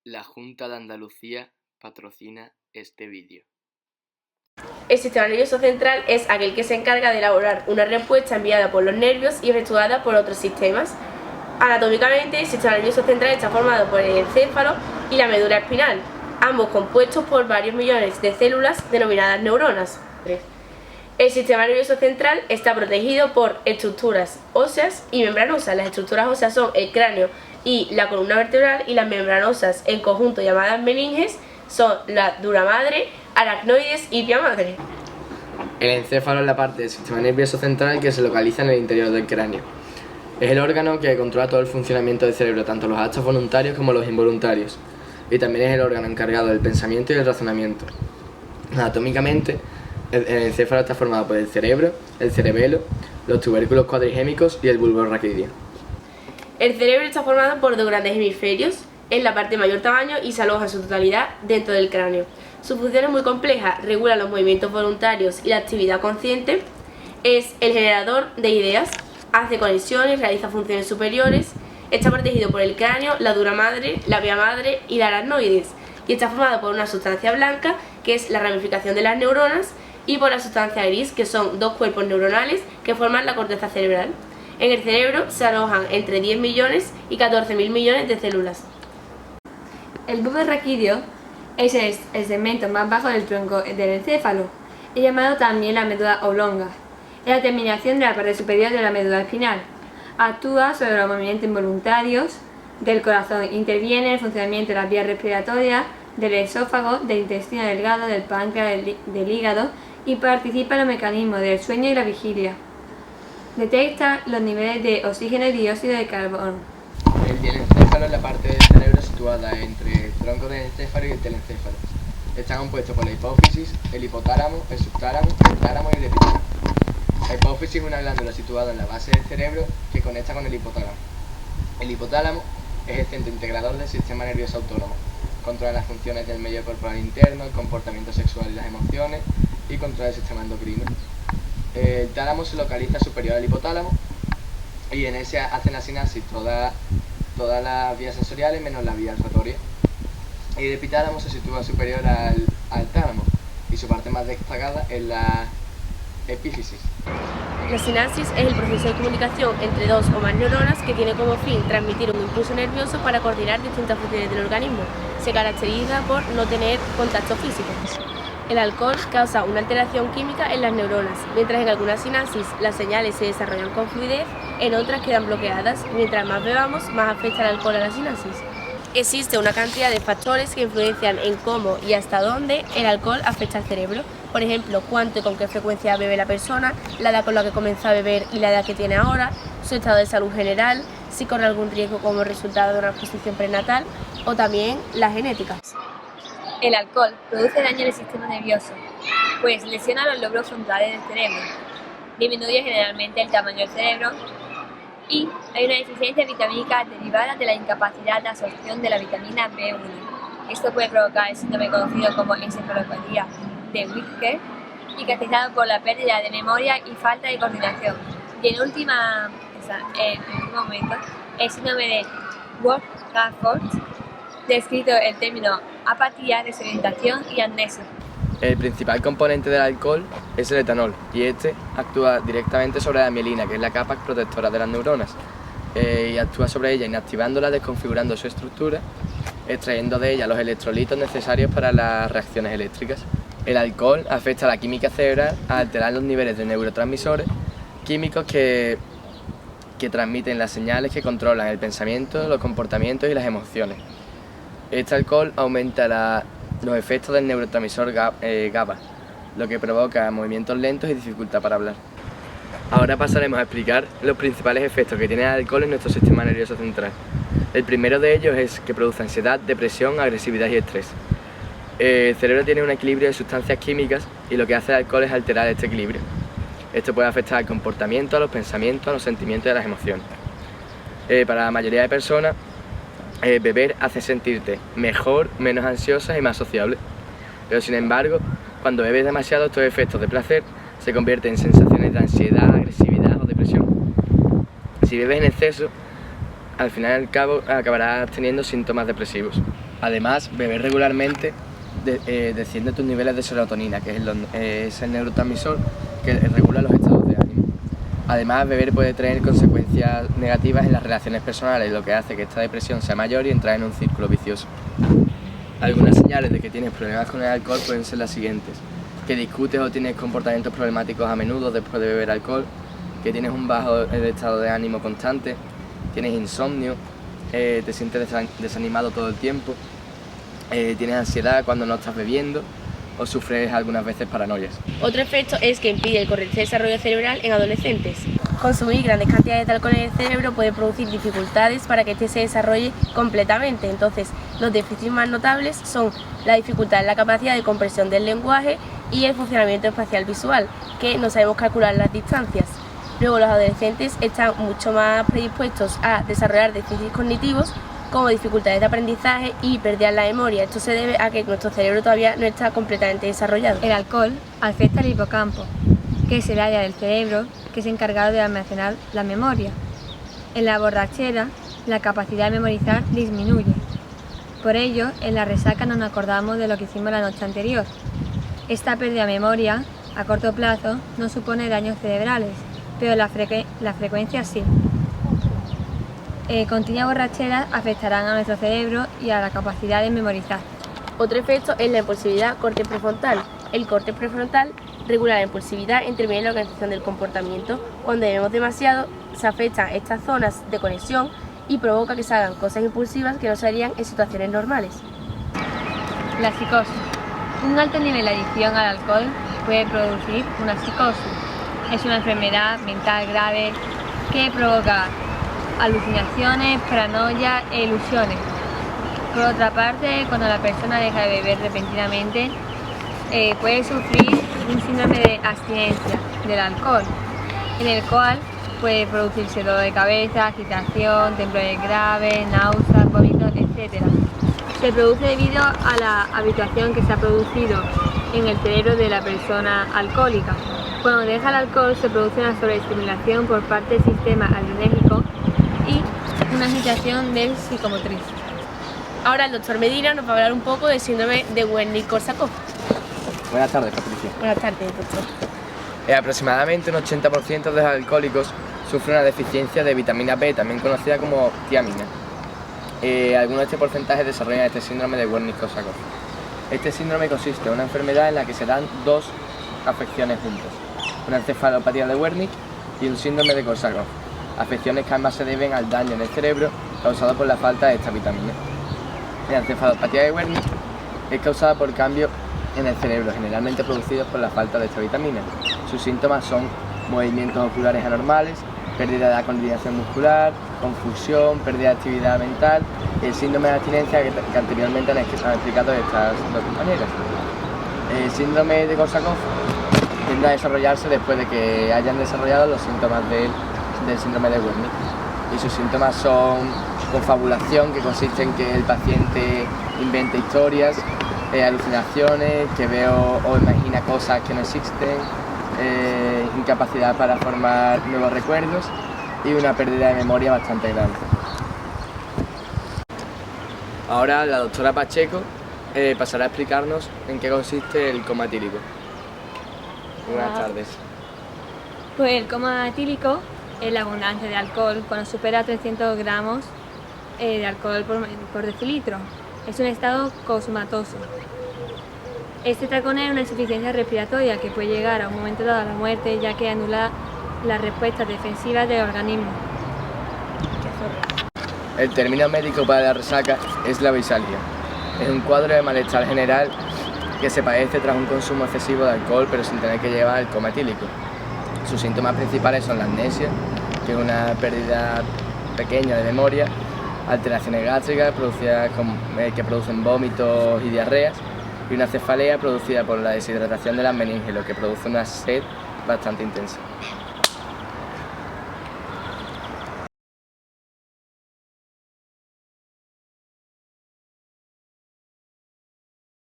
La Junta de Andalucía patrocina este vídeo. El sistema nervioso central es aquel que se encarga de elaborar una respuesta enviada por los nervios y efectuada por otros sistemas. Anatómicamente, el sistema nervioso central está formado por el encéfalo y la médula espinal, ambos compuestos por varios millones de células denominadas neuronas. El sistema nervioso central está protegido por estructuras óseas y membranosas. Las estructuras óseas son el cráneo y la columna vertebral, y las membranosas, en conjunto llamadas meninges, son la dura madre, aracnoides y pia madre. El encéfalo es la parte del sistema nervioso central que se localiza en el interior del cráneo. Es el órgano que controla todo el funcionamiento del cerebro, tanto los actos voluntarios como los involuntarios, y también es el órgano encargado del pensamiento y del razonamiento. Anatómicamente, el encéfalo está formado por el cerebro, el cerebelo, los tubérculos cuadrigémicos y el bulbo raquídeo. El cerebro está formado por dos grandes hemisferios, es la parte de mayor tamaño y se aloja en su totalidad dentro del cráneo. Su función es muy compleja, regula los movimientos voluntarios y la actividad consciente, es el generador de ideas, hace conexiones, realiza funciones superiores, está protegido por el cráneo, la dura madre, la vía madre y la aracnoides, y está formado por una sustancia blanca, que es la ramificación de las neuronas, y por la sustancia gris, que son dos cuerpos neuronales que forman la corteza cerebral. En el cerebro se alojan entre 10 millones y 14.000 millones de células. El bulbo raquídeo es el segmento más bajo del tronco del encéfalo, es llamado también la médula oblonga. Es la terminación de la parte superior de la médula espinal. Actúa sobre los movimientos involuntarios del corazón, interviene en el funcionamiento de las vías respiratorias, del esófago, del intestino delgado, del páncreas, del hígado, y participa en los mecanismos del sueño y la vigilia. Detecta los niveles de oxígeno y dióxido de carbono. El encéfalo es la parte del cerebro situada entre el tronco del encéfalo y el telencéfalo. Está compuesto por la hipófisis, el hipotálamo, el subtálamo, el tálamo y el epitálamo. La hipófisis es una glándula situada en la base del cerebro que conecta con el hipotálamo. El hipotálamo es el centro integrador del sistema nervioso autónomo. Controla las funciones del medio corporal interno, el comportamiento sexual y las emociones, y controla el sistema endocrino. El tálamo se localiza superior al hipotálamo y en ese hacen la sinapsis todas las vías sensoriales menos la vía olfatoria. Y el epitálamo se sitúa superior al tálamo y su parte más destacada es la epífisis. La sinapsis es el proceso de comunicación entre dos o más neuronas que tiene como fin transmitir un impulso nervioso para coordinar distintas funciones del organismo. Se caracteriza por no tener contacto físico. El alcohol causa una alteración química en las neuronas, mientras en algunas sinapsis las señales se desarrollan con fluidez, en otras quedan bloqueadas. Mientras más bebamos, más afecta el alcohol a la sinapsis. Existe una cantidad de factores que influencian en cómo y hasta dónde el alcohol afecta al cerebro. Por ejemplo, cuánto y con qué frecuencia bebe la persona, la edad con la que comenzó a beber y la edad que tiene ahora, su estado de salud general, si corre algún riesgo como resultado de una exposición prenatal, o también la genética. El alcohol produce daño en el sistema nervioso, pues lesiona los lóbulos frontales del cerebro, disminuye generalmente el tamaño del cerebro y hay una deficiencia vitamínica derivada de la incapacidad de absorción de la vitamina B1. Esto puede provocar el síndrome conocido como encefalopatía de Wittgen, y caracterizado por la pérdida de memoria y falta de coordinación. Y en último momento, el síndrome de Wolff-Raynaud, descrito el término apatía, desorientación y amnesia. El principal componente del alcohol es el etanol, y este actúa directamente sobre la mielina, que es la capa protectora de las neuronas, y actúa sobre ella inactivándola, desconfigurando su estructura, extrayendo de ella los electrolitos necesarios para las reacciones eléctricas. El alcohol afecta a la química cerebral al alterar los niveles de neurotransmisores químicos que transmiten las señales que controlan el pensamiento, los comportamientos y las emociones. Este alcohol aumenta los efectos del neurotransmisor GABA, lo que provoca movimientos lentos y dificultad para hablar. Ahora pasaremos a explicar los principales efectos que tiene el alcohol en nuestro sistema nervioso central. El primero de ellos es que produce ansiedad, depresión, agresividad y estrés. El cerebro tiene un equilibrio de sustancias químicas y lo que hace el alcohol es alterar este equilibrio. Esto puede afectar al comportamiento, a los pensamientos, a los sentimientos y a las emociones. Para la mayoría de personas, beber hace sentirte mejor, menos ansiosa y más sociable. Pero sin embargo, cuando bebes demasiado, estos efectos de placer se convierten en sensaciones de ansiedad, agresividad o depresión. Si bebes en exceso, al final y al cabo acabarás teniendo síntomas depresivos. Además, beber regularmente desciende tus niveles de serotonina, que es el neurotransmisor que regula los estados de ánimo. Además, beber puede tener consecuencias negativas en las relaciones personales, lo que hace que esta depresión sea mayor y entrar en un círculo vicioso. Algunas señales de que tienes problemas con el alcohol pueden ser las siguientes: que discutes o tienes comportamientos problemáticos a menudo después de beber alcohol, que tienes un bajo estado de ánimo constante, tienes insomnio, te sientes desanimado todo el tiempo, tienes ansiedad cuando no estás bebiendo o sufres algunas veces paranoias. Otro efecto es que impide el correcto desarrollo cerebral en adolescentes. Consumir grandes cantidades de alcohol en el cerebro puede producir dificultades para que éste se desarrolle completamente. Entonces, los déficits más notables son la dificultad en la capacidad de comprensión del lenguaje y el funcionamiento espacial visual, que no sabemos calcular las distancias. Luego, los adolescentes están mucho más predispuestos a desarrollar déficits cognitivos, como dificultades de aprendizaje y pérdida en la memoria. Esto se debe a que nuestro cerebro todavía no está completamente desarrollado. El alcohol afecta al hipocampo, que es el área del cerebro que es encargado de almacenar la memoria. En la borrachera, la capacidad de memorizar disminuye. Por ello, en la resaca no nos acordamos de lo que hicimos la noche anterior. Esta pérdida de memoria, a corto plazo, no supone daños cerebrales, pero la frecuencia sí. Continuas borracheras afectarán a nuestro cerebro y a la capacidad de memorizar. Otro efecto es la impulsividad córtex prefrontal. El córtex prefrontal regula la impulsividad e interviene en la organización del comportamiento. Cuando bebemos demasiado, se afectan estas zonas de conexión y provoca que se hagan cosas impulsivas que no se harían en situaciones normales. La psicosis. Un alto nivel de adicción al alcohol puede producir una psicosis. Es una enfermedad mental grave que provoca alucinaciones, paranoia e ilusiones. Por otra parte, cuando la persona deja de beber repentinamente, puede sufrir un síndrome de abstinencia del alcohol, en el cual puede producirse dolor de cabeza, agitación, temblores graves, náuseas, vómitos, etc. Se produce debido a la habituación que se ha producido en el cerebro de la persona alcohólica. Cuando deja el alcohol se produce una sobreestimulación por parte del sistema adrenérgico y una agitación del psicomotriz. Ahora el doctor Medina nos va a hablar un poco del síndrome de Wernicke-Korsakoff. Buenas tardes, Patricia. Buenas tardes, doctor. Aproximadamente un 80% de los alcohólicos sufren una deficiencia de vitamina B, también conocida como tiamina. Algunos de este porcentaje desarrollan este síndrome de Wernicke-Korsakoff. Este síndrome consiste en una enfermedad en la que se dan dos afecciones juntas: una encefalopatía de Wernicke y un síndrome de Korsakoff, afecciones que ambas se deben al daño en el cerebro causado por la falta de esta vitamina. La encefalopatía de Wernicke es causada por cambios en el cerebro, generalmente producidos por la falta de esta vitamina. Sus síntomas son movimientos oculares anormales, pérdida de la coordinación muscular, confusión, pérdida de actividad mental y el síndrome de abstinencia que anteriormente han explicado estas dos compañeras. El síndrome de Korsakoff tiende a desarrollarse después de que hayan desarrollado los síntomas del síndrome de Wernicke. Y sus síntomas son confabulación, que consiste en que el paciente inventa historias, alucinaciones, que ve o imagina cosas que no existen, incapacidad para formar nuevos recuerdos y una pérdida de memoria bastante grande. Ahora la doctora Pacheco pasará a explicarnos en qué consiste el coma etílico. Buenas tardes. Pues el coma etílico es la abundancia de alcohol cuando supera 300 gramos de alcohol por decilitro. Es un estado cosmatoso. Este trae con él una insuficiencia respiratoria que puede llegar a un momento dado a la muerte, ya que anula las respuestas defensivas del organismo. El término médico para la resaca es la bisalgia. Es un cuadro de malestar general que se padece tras un consumo excesivo de alcohol, pero sin tener que llevar el coma etílico. Sus síntomas principales son la amnesia, que es una pérdida pequeña de memoria, alteraciones gástricas que producen vómitos y diarreas, y una cefalea producida por la deshidratación de las meninges, lo que produce una sed bastante intensa.